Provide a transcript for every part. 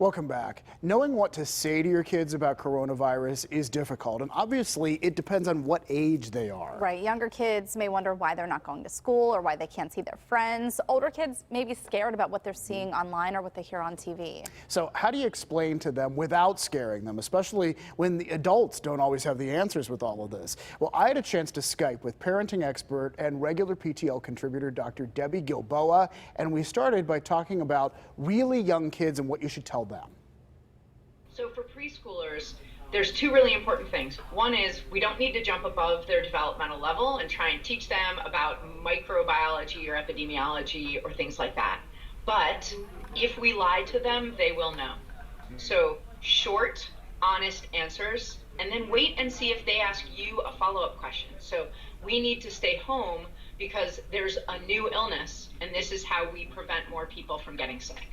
Welcome back. Knowing what to say to your kids about coronavirus is difficult, and obviously it depends on what age they are. Right. Younger kids may wonder why they're not going to school or why they can't see their friends. Older kids may be scared about what they're seeing online or what they hear on TV. So how do you explain to them without scaring them, especially when the adults don't always have the answers with all of this? Well, I had a chance to Skype with parenting expert and regular PTL contributor Dr. Debbie Gilboa, and we started by talking about really young kids and what you should tell them. So for preschoolers, there's two really important things. One is we don't need to jump above their developmental level and try and teach them about microbiology or epidemiology or things like that. But if we lie to them, they will know. So short, honest answers, and then wait and see if they ask you a follow-up question. So we need to stay home because there's a new illness, and this is how we prevent more people from getting sick.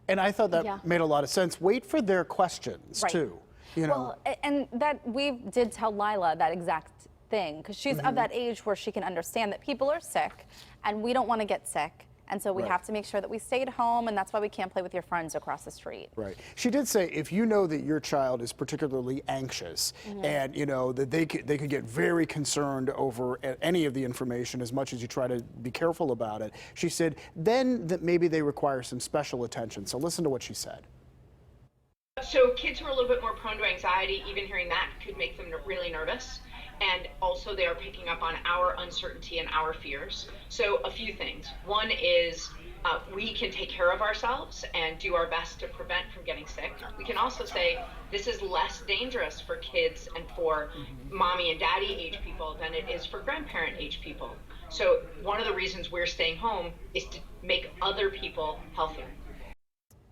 And I thought that made a lot of sense. Wait for their questions, too. You know. Well, and that we did tell Lila that exact thing, because she's of that age where she can understand that people are sick, and we don't want to get sick. And so we have to make sure that we stay at home, and that's why we can't play with your friends across the street. Right. She did say if you know that your child is particularly anxious and you know that they could get very concerned over any of the information as much as you try to be careful about it, she said then that maybe they require some special attention. So listen to what she said. So kids who are a little bit more prone to anxiety, even hearing that could make them really nervous. And also they are picking up on our uncertainty and our fears. So a few things. One is we can take care of ourselves and do our best to prevent from getting sick. We can also say this is less dangerous for kids and for mommy and daddy age people than it is for grandparent age people. So one of the reasons we're staying home is to make other people healthier.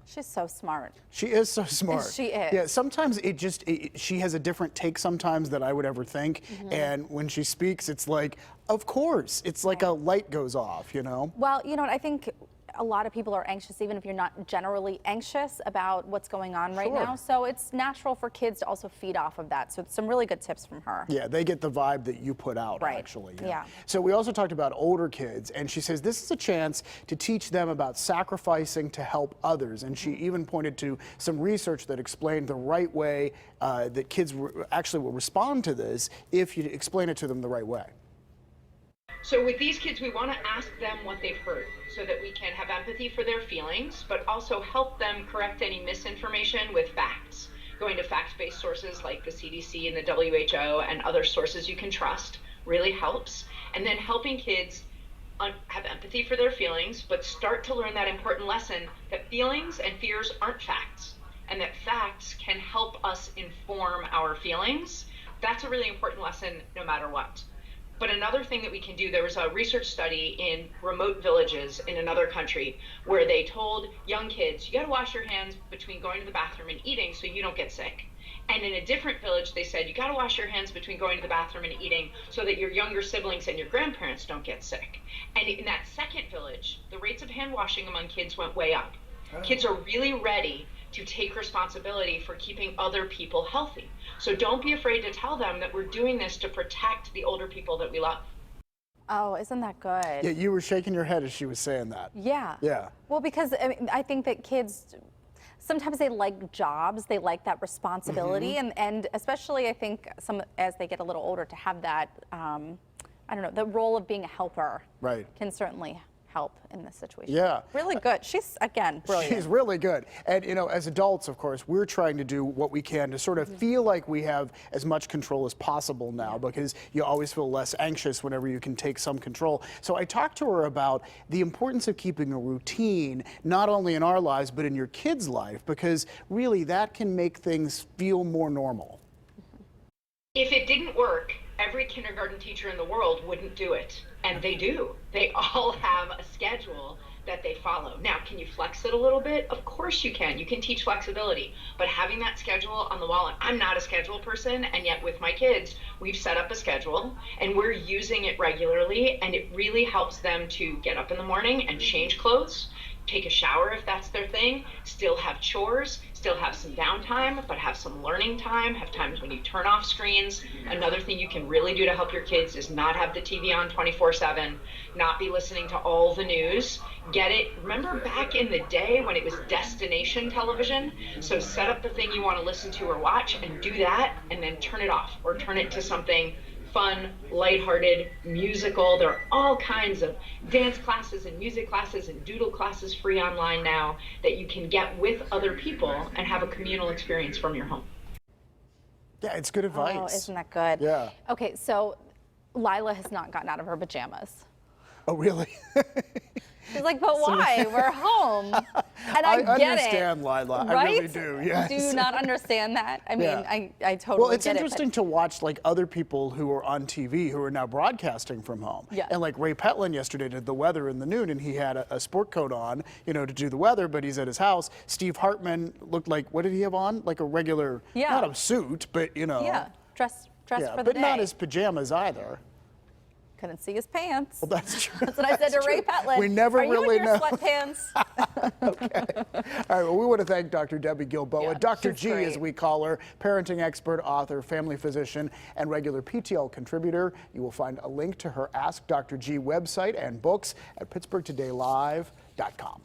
She's so smart. She is so smart. She is. Yeah, sometimes she has a different take sometimes than I would ever think. And when she speaks, it's like, of course, it's like a light goes off, you know? Well, you know what, I think a lot of people are anxious, even if you're not generally anxious about what's going on right now. So it's natural for kids to also feed off of that. So some really good tips from her. Yeah, they get the vibe that you put out, actually. Yeah. So we also talked about older kids, and she says this is a chance to teach them about sacrificing to help others. And she even pointed to some research that explained the right way that kids actually will respond to this if you explain it to them the right way. So with these kids, we want to ask them what they've heard so that we can have empathy for their feelings, but also help them correct any misinformation with facts. Going to fact-based sources like the CDC and the WHO and other sources you can trust really helps. And then helping kids have empathy for their feelings, but start to learn that important lesson that feelings and fears aren't facts, and that facts can help us inform our feelings. That's a really important lesson no matter what. But another thing that we can do, there was a research study in remote villages in another country where they told young kids, you got to wash your hands between going to the bathroom and eating so you don't get sick. And in a different village, they said, you got to wash your hands between going to the bathroom and eating so that your younger siblings and your grandparents don't get sick. And in that second village, the rates of hand washing among kids went way up. Kids are really ready to take responsibility for keeping other people healthy. So don't be afraid to tell them that we're doing this to protect the older people that we love. Oh, isn't that good? Yeah, you were shaking your head as she was saying that. Yeah. Yeah. Well, because I think that kids, sometimes they like jobs, they like that responsibility, and especially I think as they get a little older to have that, I don't know, the role of being a helper can certainly help in this situation. Yeah. Really good. She's, again, brilliant. She's really good. And, you know, as adults, of course, we're trying to do what we can to sort of feel like we have as much control as possible now because you always feel less anxious whenever you can take some control. So I talked to her about the importance of keeping a routine, not only in our lives, but in your kids' life, because really that can make things feel more normal. If it didn't work, every kindergarten teacher in the world wouldn't do it. And they do. They all have a schedule that they follow. Now, can you flex it a little bit? Of course you can. You can teach flexibility. But having that schedule on the wall, and I'm not a schedule person, and yet with my kids, we've set up a schedule, and we're using it regularly, and it really helps them to get up in the morning and change clothes, take a shower if that's their thing, still have chores, still have some downtime, but have some learning time, have times when you turn off screens. Another thing you can really do to help your kids is not have the TV on 24/7, not be listening to all the news. Get it. Remember back in the day when it was destination television? So set up the thing you want to listen to or watch and do that, and then turn it off or turn it to something fun, lighthearted, musical. There are all kinds of dance classes and music classes and doodle classes free online now that you can get with other people and have a communal experience from your home. Yeah, it's good advice. Oh, isn't that good? Yeah. Okay, so Lila has not gotten out of her pajamas. Oh, really? She's like, but why? We're home. And I get understand, it. Lila. Right? I really do. Yes. Do you not understand that? I mean, Yeah. I totally Well, it's get interesting it. to watch like other people who are on TV who are now broadcasting from home. Yeah. And like Ray Petlin yesterday did the weather in the noon, and he had a sport coat on, you know, to do the weather, but he's at his house. Steve Hartman looked like, what did he have on? Like a regular, Yeah. not a suit, but you know. Yeah, dress Yeah, for the but day. not his pajamas either. Couldn't see his pants. Well, that's true. That's what I said to Ray Petlin. We never Are really you in your know. sweatpants? All right, well, we want to thank Dr. Debbie Gilboa, Yeah, Dr. she's G, as great. we call her, parenting expert, author, family physician, and regular PTL contributor. You will find a link to her Ask Dr. G website and books at pittsburghtodaylive.com.